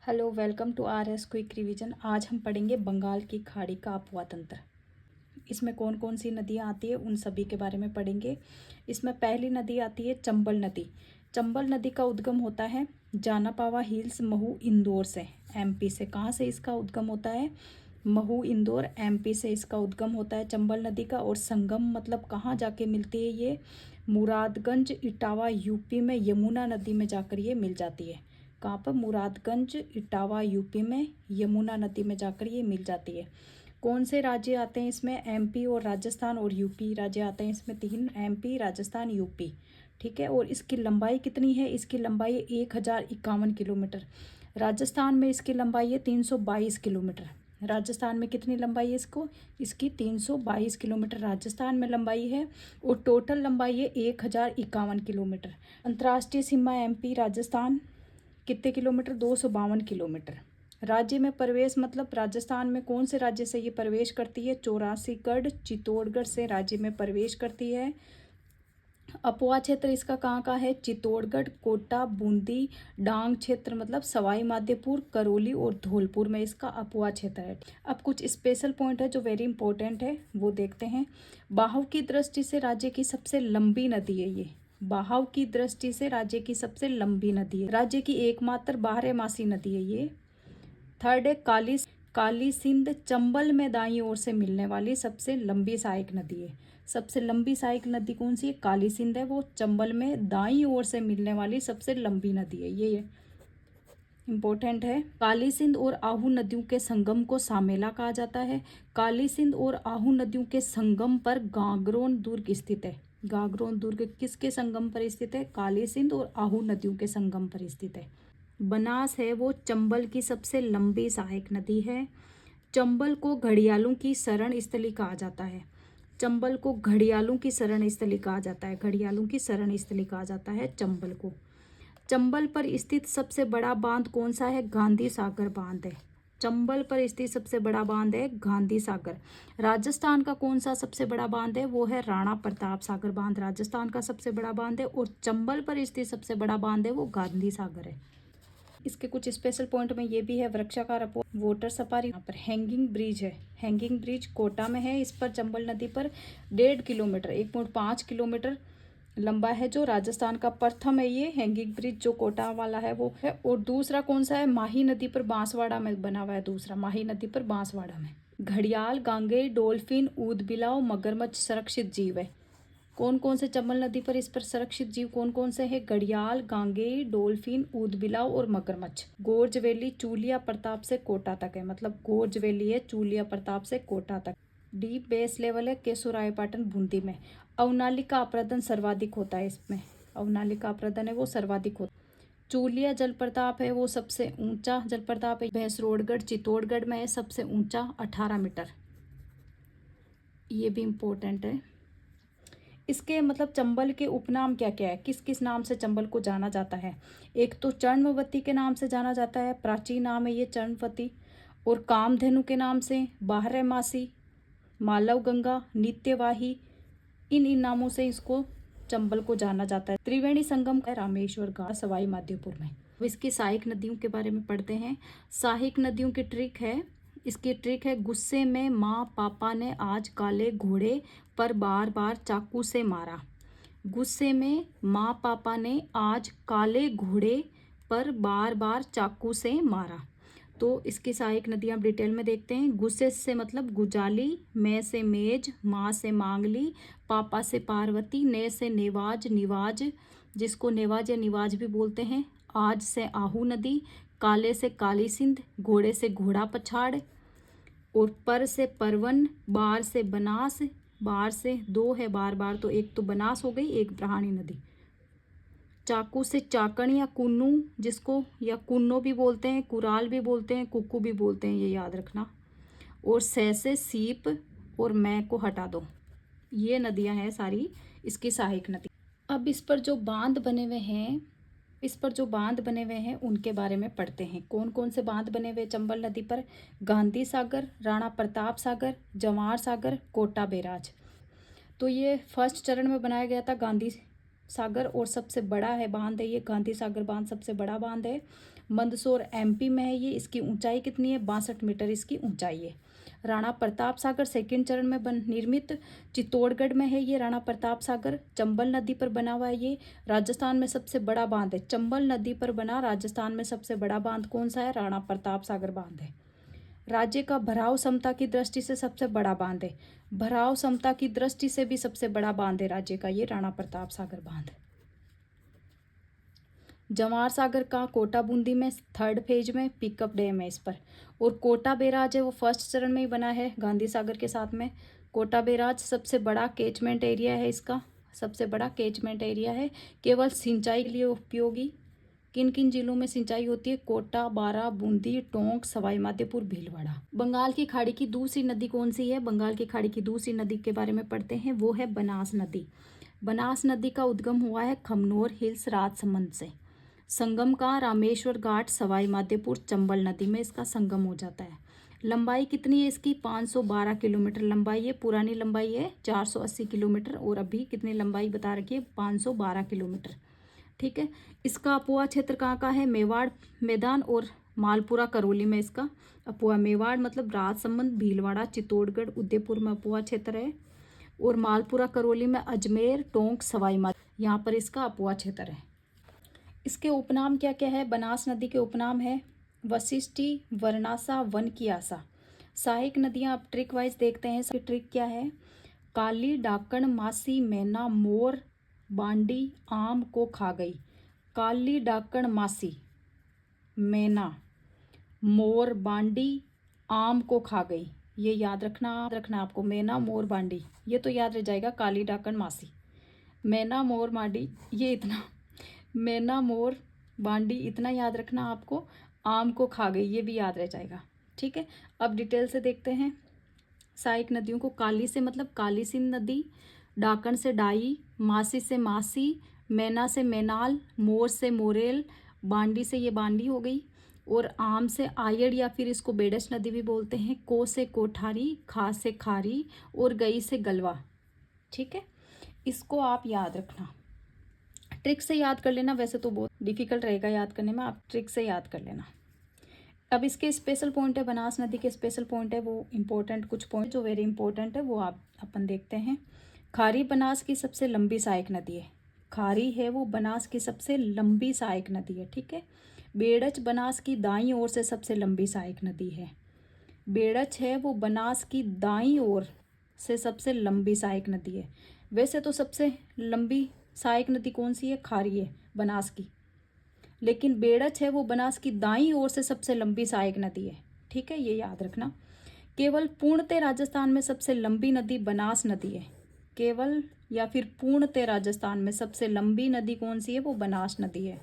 Hello, welcome to R S quick revision. आज हम पढ़ेंगे बंगाल की खाड़ी का अपवा तंत्र। इसमें कौन कौन सी नदियाँ आती है उन सभी के बारे में पढ़ेंगे। इसमें पहली नदी आती है चंबल नदी। चंबल नदी का उद्गम होता है जानापावा हिल्स, महू, इंदौर से, एमपी से। कहाँ से इसका उद्गम होता है? महू, इंदौर, एमपी से इसका उद्गम होता है चंबल नदी का। और संगम मतलब कहाँ जाके मिलती है ये? मुरादगंज, इटावा, यूपी में यमुना नदी में जाकर ये मिल जाती है। कहाँ पर? मुरादगंज, इटावा, यूपी में यमुना नदी में जाकर ये मिल जाती है। कौन से राज्य आते हैं इसमें? एमपी और राजस्थान और यूपी राज्य आते हैं इसमें। तीन, एमपी, राजस्थान, यूपी। ठीक है। और इसकी लंबाई कितनी है? इसकी लंबाई 1051 किलोमीटर। राजस्थान में इसकी लंबाई है 322 किलोमीटर। राजस्थान में कितनी लंबाई है इसकी 322 किलोमीटर राजस्थान में लंबाई है। और टोटल लंबाई है 1051 किलोमीटर। अंतर्राष्ट्रीय सीमा एमपी राजस्थान कितने किलोमीटर? 252 किलोमीटर। राज्य में प्रवेश मतलब राजस्थान में कौन से राज्य से ये प्रवेश करती है? 84गढ़, चित्तौड़गढ़ से राज्य में प्रवेश करती है। अपवा क्षेत्र इसका कहाँ का है? चित्तौड़गढ़, कोटा, बूंदी, डांग क्षेत्र मतलब सवाई माधोपुर, करौली और धौलपुर में इसका अपवा क्षेत्र है। अब कुछ स्पेशल पॉइंट है जो वेरी इंपॉर्टेंट है, वो देखते हैं। बहाव की दृष्टि से राज्य की सबसे लंबी नदी है ये। बहाव की दृष्टि से राज्य की सबसे लंबी नदी है। राज्य की एकमात्र बारहमासी नदी है ये। थर्ड है काली सिंध, चंबल में दाईं ओर से मिलने वाली सबसे लंबी सहायक नदी है। सबसे लंबी सहायक नदी कौन सी है? काली सिंध है। वो चंबल में दाईं ओर से मिलने वाली सबसे लंबी नदी है। ये इंपॉर्टेंट है। काली सिंध और आहू नदियों के संगम को सामेला कहा जाता है। काली सिंध और आहू नदियों के संगम पर गागरोन दुर्ग स्थित है। गागरोन दुर्ग किसके संगम पर स्थित है? काली सिंध और आहू नदियों के संगम पर स्थित है। बनास है वो चंबल की सबसे लंबी सहायक नदी है। चंबल को घड़ियालों की शरण स्थली कहा जाता है। चंबल को घड़ियालों की शरण स्थली कहा जाता है। घड़ियालों की शरण स्थली कहा जाता है चंबल को। चंबल पर स्थित सबसे बड़ा बांध कौन सा है? गांधी सागर बांध है। चंबल पर स्थित सबसे बड़ा बांध है गांधी सागर। राजस्थान का कौन सा सबसे बड़ा बांध है? वो है राणा प्रताप सागर बांध। राजस्थान का सबसे बड़ा बांध है। और चंबल पर स्थित सबसे बड़ा बांध है वो गांधी सागर है। इसके कुछ स्पेशल पॉइंट में ये भी है। वृक्षाकार वाटर सफारी। यहाँ पर हैंगिंग ब्रिज है। हैंगिंग ब्रिज कोटा में है। इस पर चंबल नदी पर 1.5 किलोमीटर 1.5 किलोमीटर लंबा है, जो राजस्थान का प्रथम है ये हैंगिंग ब्रिज जो कोटा वाला है वो है। और दूसरा कौन सा है? माही नदी पर बांसवाड़ा में बना हुआ है। दूसरा माही नदी पर बांसवाड़ा में। घड़ियाल, गांगे, डॉल्फिन, ऊदबिलाव, मगरमच्छ संरक्षित जीव है। कौन कौन से चंबल नदी पर इस पर संरक्षित जीव कौन कौन से हैं? घड़ियाल, गांगे, डॉल्फिन, ऊदबिलाव और मगरमच्छ। गोर्ज वैली चूलिया प्रताप से कोटा तक है। मतलब गोर्ज वैली है चूलिया प्रताप से कोटा तक। डीप बेस लेवल है केशोरायपाटन, बूंदी में। अवनाली का अपरदन सर्वाधिक होता है इसमें। अवनाली का अपरदन है वो सर्वाधिक होता है। चूलिया जलप्रपात है वो सबसे ऊंचा जलप्रपात है। भैंसरोडगढ़ चित्तौड़गढ़ में है सबसे ऊंचा 18 मीटर। ये भी इम्पोर्टेंट है। इसके मतलब चंबल के उपनाम क्या क्या है? किस किस नाम से चंबल को जाना जाता है? एक तो चर्णवती के नाम से जाना जाता है, प्राचीन नाम है ये चर्णवती। और कामधेनु के नाम से, बारहमासी, मालव गंगा, नित्यवाही, इन नामों से इसको चंबल को जाना जाता है। त्रिवेणी संगम है रामेश्वर घाट, सवाई माधोपुर में। अब इसकी सहायक नदियों के बारे में पढ़ते हैं। सहायक नदियों की ट्रिक है। इसकी ट्रिक है, गुस्से में माँ पापा ने आज काले घोड़े पर बार बार चाकू से मारा। गुस्से में माँ पापा ने आज काले घोड़े पर बार बार चाकू से मारा। तो इसकी सहायक नदियाँ डिटेल में देखते हैं। गुस्से से मतलब गुजाली, मैं से मेज, माँ से मांगली, पापा से पार्वती, ने से नेवाज, निवाज जिसको नेवाज या निवाज भी बोलते हैं, आज से आहू नदी, काले से काली सिंध, घोड़े से घोड़ा पछाड़, और पर से परवन, बार से बनास, बार से दो है बार बार तो एक तो बनास हो गई, एक ब्राह्मणी नदी। चाकू से चाकण या कुन्नू जिसको या कुन्नो भी बोलते हैं, कुराल भी बोलते हैं, कुक्कू भी बोलते हैं, ये याद रखना। और से सीप और मैं को हटा दो। ये नदियां हैं सारी इसकी सहायक नदी। अब इस पर जो बांध बने हुए हैं, उनके बारे में पढ़ते हैं। कौन कौन से बांध बने हुए चंबल नदी पर? गांधी सागर, राणा प्रताप सागर, जवाहर सागर, कोटा बैराज। तो ये फर्स्ट चरण में बनाया गया था गांधी सागर, और सबसे बड़ा है बांध है ये गांधी सागर बांध, सबसे बड़ा बांध है। मंदसौर एमपी में है ये। इसकी ऊंचाई कितनी है? 62 मीटर इसकी ऊंचाई है। राणा प्रताप सागर सेकंड चरण में निर्मित चित्तौड़गढ़ में है ये राणा प्रताप सागर। चंबल नदी पर बना हुआ है ये। राजस्थान में सबसे बड़ा बांध है। चंबल नदी पर बना राजस्थान में सबसे बड़ा बांध कौन सा है? राणा प्रताप सागर बांध है। राज्य का भराव क्षमता की दृष्टि से सबसे बड़ा बांध है। भराव क्षमता की दृष्टि से भी सबसे बड़ा बांध है राज्य का ये राणा प्रताप सागर बांध। जवाहर सागर का कोटा बूंदी में थर्ड फेज में पिकअप डैम है इस पर। और कोटा बैराज है वो फर्स्ट चरण में ही बना है गांधी सागर के साथ में। कोटा बैराज सबसे बड़ा कैचमेंट एरिया है इसका, सबसे बड़ा कैचमेंट एरिया है। केवल सिंचाई के लिए उपयोगी। किन किन जिलों में सिंचाई होती है? कोटा, बारा, बूंदी, टोंक, सवाई माधोपुर, भीलवाड़ा। बंगाल की खाड़ी की दूसरी नदी कौन सी है? बंगाल की खाड़ी की दूसरी नदी के बारे में पढ़ते हैं, वो है बनास नदी। बनास नदी का उद्गम हुआ है खमनोर हिल्स राजसमंद से। संगम का रामेश्वर घाट सवाई माधोपुर चंबल नदी में इसका संगम हो जाता है। लंबाई कितनी है इसकी? 512 किलोमीटर लंबाई है। पुरानी लंबाई है 480 किलोमीटर और अभी कितनी लंबाई बता रखी है? 512 किलोमीटर। ठीक है। इसका अपुआ क्षेत्र कहाँ का है? मेवाड़ मैदान और मालपुरा करौली में इसका अपुआ। मेवाड़ मतलब राजसमंद, भीलवाड़ा, चित्तौड़गढ़, उदयपुर में अपुआ क्षेत्र है। और मालपुरा करौली में अजमेर, टोंक, सवाई माधोपुर, यहाँ पर इसका अपुआ क्षेत्र है। इसके उपनाम क्या क्या है? बनास नदी के उपनाम है वशिष्ठी, वर्णासा, वन की आशा। सहायक नदियाँ आप ट्रिक वाइज देखते हैं। इसकी ट्रिक क्या है? काली, डाकण, मासी, मैना, मोर, बांडी, आम को खा गई। काली, डाकण, मासी, मैना, मोर, बांडी, आम को खा गई। ये याद रखना आपको। मैना, मोर, बांडी ये तो याद रह जाएगा। काली, डाकण, मासी, मैना, मोर, बांडी ये इतना, मैना, मोर, बांडी इतना याद रखना आपको। आम को खा गई ये भी याद रह जाएगा। ठीक है। अब डिटेल से देखते हैं सहायक नदियों को। काली से मतलब काली सिंध नदी, डाकण से डाई, मासी से मासी, मैना से मैनाल, मोर से मोरेल, बांडी से ये बांडी हो गई। और आम से आयड़ या फिर इसको बेडस नदी भी बोलते हैं। को से कोठारी, खा से खारी और गई से गलवा। ठीक है। इसको आप याद रखना, ट्रिक से याद कर लेना। वैसे तो बहुत डिफिकल्ट रहेगा याद करने में, आप ट्रिक से याद कर लेना। अब इसके स्पेशल पॉइंट है, बनास नदी के स्पेशल पॉइंट है, वो इम्पोर्टेंट कुछ पॉइंट जो वेरी इंपॉर्टेंट है वो आप अपन देखते हैं। खारी बनास की सबसे लंबी सहायक नदी है। खारी है वो बनास की सबसे लंबी सहायक नदी है। ठीक है। बेड़च बनास की दाईं ओर से सबसे लंबी सहायक नदी है। बेड़च है वो बनास की दाईं ओर से सबसे लंबी सहायक नदी है। वैसे तो सबसे लंबी सहायक नदी कौन सी है? खारी है बनास की। लेकिन बेड़च है वो बनास की दाईं ओर से सबसे लंबी सहायक नदी है। ठीक है, ये याद रखना। केवल पूर्णतः राजस्थान में सबसे लंबी नदी बनास नदी है। केवल या फिर पूर्णतः राजस्थान में सबसे लंबी नदी कौन सी है? वो बनास नदी है।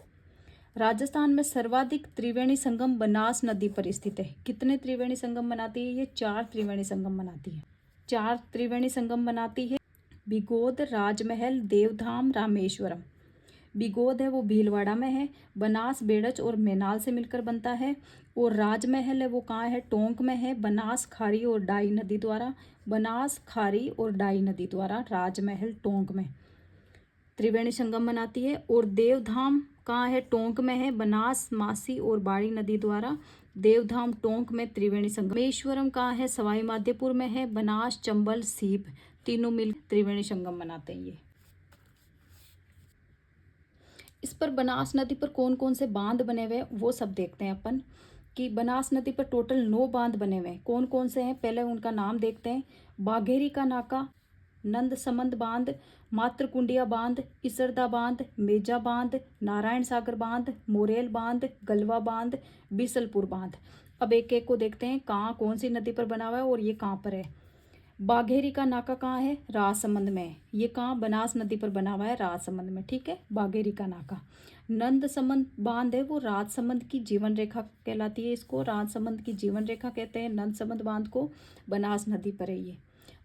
राजस्थान में सर्वाधिक त्रिवेणी संगम बनास नदी पर स्थित है। कितने त्रिवेणी संगम बनाती है ये? 4 त्रिवेणी संगम बनाती है। 4 त्रिवेणी संगम बनाती है। बिगोद, राजमहल, देवधाम, रामेश्वरम। बिगोद है वो भीलवाड़ा में है। बनास, बेड़च और मैनाल से मिलकर बनता है। और राजमहल है वो कहाँ है? टोंक में है। बनास, खारी और डाई नदी द्वारा, बनास, खारी और डाई नदी द्वारा राजमहल टोंक में त्रिवेणी संगम बनाती है। और देवधाम कहाँ है? टोंक में है। बनास, मासी और बाड़ी नदी द्वारा देवधाम टोंक में त्रिवेणी संगम। रामेश्वरम कहाँ है? सवाई माधोपुर में है। बनास, चंबल, सीप तीनों मिल त्रिवेणी संगम बनाते हैं ये। इस पर बनास नदी पर कौन कौन से बांध बने हुए हैं वो सब देखते हैं अपन, कि बनास नदी पर टोटल 9 बांध बने हुए हैं। कौन कौन से हैं पहले उनका नाम देखते हैं। बाघेरी का नाका, नंद समंद बांध, मातृकुंडिया बांध, इसरदा बांध, मेजा बांध, नारायण सागर बांध, मोरेल बांध, गलवा बांध, बीसलपुर बांध। अब एक एक को देखते हैं कहाँ कौन सी नदी पर बना हुआ है और ये कहाँ पर है। बाघेरी का नाका कहाँ है? राजसमंद में है। ये कहाँ? बनास नदी पर बना हुआ है राजसमंद में। ठीक है, बाघेरी का नाका। नंद समंद बांध है वो राजसमंद की जीवन रेखा कहलाती है। इसको राजसमंद की जीवन रेखा कहते हैं नंद समंद बांध को। बनास नदी पर है ये।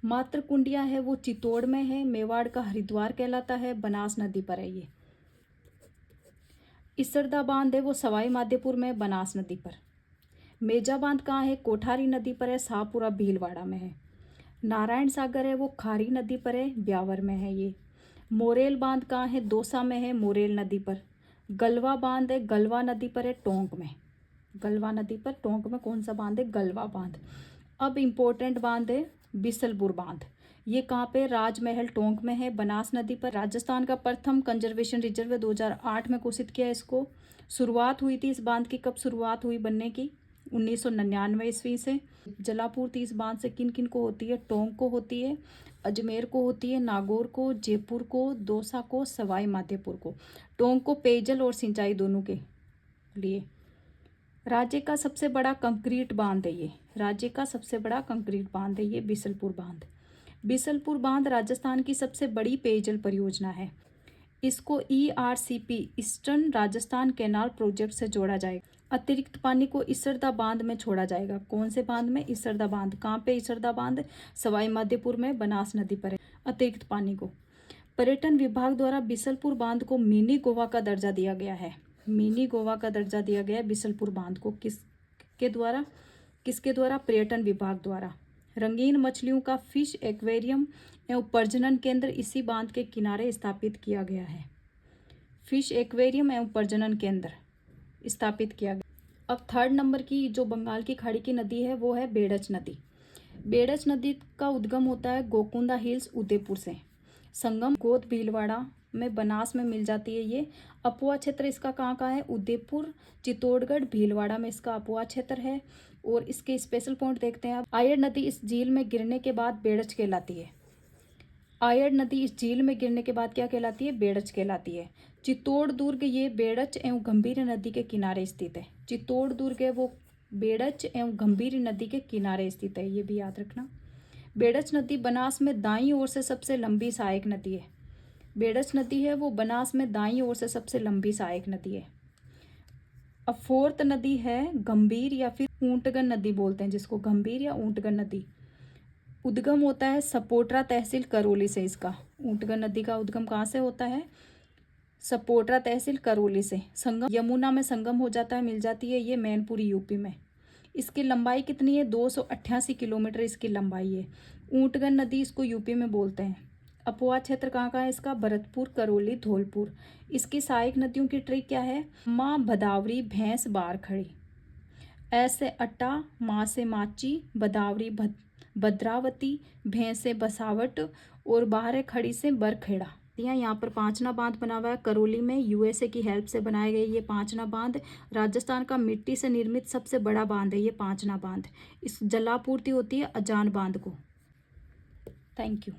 मातृकुंडिया है वो चित्तौड़ में है। मेवाड़ का हरिद्वार कहलाता है। बनास नदी पर है ये। इसरदा बांध है वो सवाई माधोपुर में, बनास नदी पर। मेजा बांध कहाँ है? कोठारी नदी पर है। शाहपुरा भीलवाड़ा में है। नारायण सागर है वो खारी नदी पर है, ब्यावर में है ये। मोरेल बांध कहाँ है? दौसा में है, मोरेल नदी पर। गलवा बांध है, गलवा नदी पर है टोंक में। गलवा नदी पर टोंक में कौन सा बांध है? गलवा बांध। अब इम्पोर्टेंट बांध है बिसलपुर बांध। ये कहाँ पे? राजमहल टोंक में है, बनास नदी पर। राजस्थान का प्रथम कंजर्वेशन रिजर्व 2008 में घोषित किया इसको। शुरुआत हुई थी इस बांध की, कब शुरुआत हुई बनने की? 1999 ईस्वी से। जलापूर्ति इस बांध से किन किन को होती है? टोंक को होती है, अजमेर को होती है, नागौर को, जयपुर को, दौसा को, सवाई माधोपुर को। टोंक को पेयजल और सिंचाई दोनों के लिए। राज्य का सबसे बड़ा कंक्रीट बांध है ये। राज्य का सबसे बड़ा कंक्रीट बांध है ये बिसलपुर बांध। बिसलपुर बांध राजस्थान की सबसे बड़ी पेयजल परियोजना है। इसको ERCP eastern Rajasthan canal project से जोड़ा जाएगा। अतिरिक्त पानी को इसरदा बांध में छोड़ा जाएगा। कौन से बांध में? इसरदा बांध। कहाँ पे इसरदा बांध? सवाई माधोपुर में, बनास नदी पर है। अतिरिक्त पानी को पर्यटन विभाग द्वारा बिसलपुर बांध को मिनी गोवा का दर्जा दिया गया है। मिनी गोवा का दर्जा दिया गया है बिसलपुर बांध को। किसके द्वारा? किसके द्वारा? पर्यटन विभाग द्वारा। रंगीन मछलियों का फिश एक्वेरियम एवं प्रजनन केंद्र इसी बांध के किनारे स्थापित किया गया है। फिश एक्वेरियम एवं प्रजनन केंद्र स्थापित किया गया। अब थर्ड नंबर की जो बंगाल की खाड़ी की नदी है वो है बेड़च नदी। बेड़च नदी का उद्गम होता है गोकुंदा हिल्स उदयपुर से। संगम गोद भीलवाड़ा में, बनास में मिल जाती है ये। अपुआ क्षेत्र इसका कहाँ का है? उदयपुर, चित्तौड़गढ़, भीलवाड़ा में इसका अपुआ क्षेत्र है। और इसके स्पेशल पॉइंट देखते हैं आप। आयड़ नदी इस झील में गिरने के बाद बेड़च कहलाती है। आयड़ नदी इस झील में गिरने के बाद क्या कहलाती है? बेड़च कहलाती है। चित्तौड़ दुर्ग ये बेड़च एवं गंभीर नदी के किनारे स्थित है। चित्तौड़ दुर्ग है वो बेड़च एवं गंभीर नदी के किनारे स्थित है, ये भी याद रखना। बेड़च नदी बनास में दाईं ओर से सबसे लंबी सहायक नदी है। बेड़च नदी है वो बनास में दाईं ओर से सबसे लंबी सहायक नदी है। अब फोर्थ नदी है गंभीर या फिर ऊंटगन नदी बोलते हैं जिसको, गंभीर या ऊंटगन नदी। उद्गम होता है सपोट्रा तहसील करौली से इसका। ऊंटगन नदी का उद्गम कहाँ से होता है? सपोट्रा तहसील करौली से। संगम यमुना में संगम हो जाता है, मिल जाती है ये मैनपुरी यूपी में। इसकी लंबाई कितनी है? 288 किलोमीटर इसकी लंबाई है। ऊंटगन नदी इसको यूपी में बोलते हैं। अपुआ क्षेत्र कहाँ का है इसका? भरतपुर, करौली, धौलपुर। इसकी सहायक नदियों की ट्रिक क्या है? माँ भदावरी, भैंस बार खड़ी। ऐसे अट्टा, माँ से माची, भदावरी भद्रावती, भैंस से बसावट और बाहर खड़ी से बरखेड़ा। यहाँ पर पांचना बांध बना हुआ है करौली में, USA की हेल्प से बनाए गए ये पांचना बांध। राजस्थान का मिट्टी से निर्मित सबसे बड़ा बांध है ये पांचना बांध। इस जलापूर्ति होती है अजान बांध को। Thank you.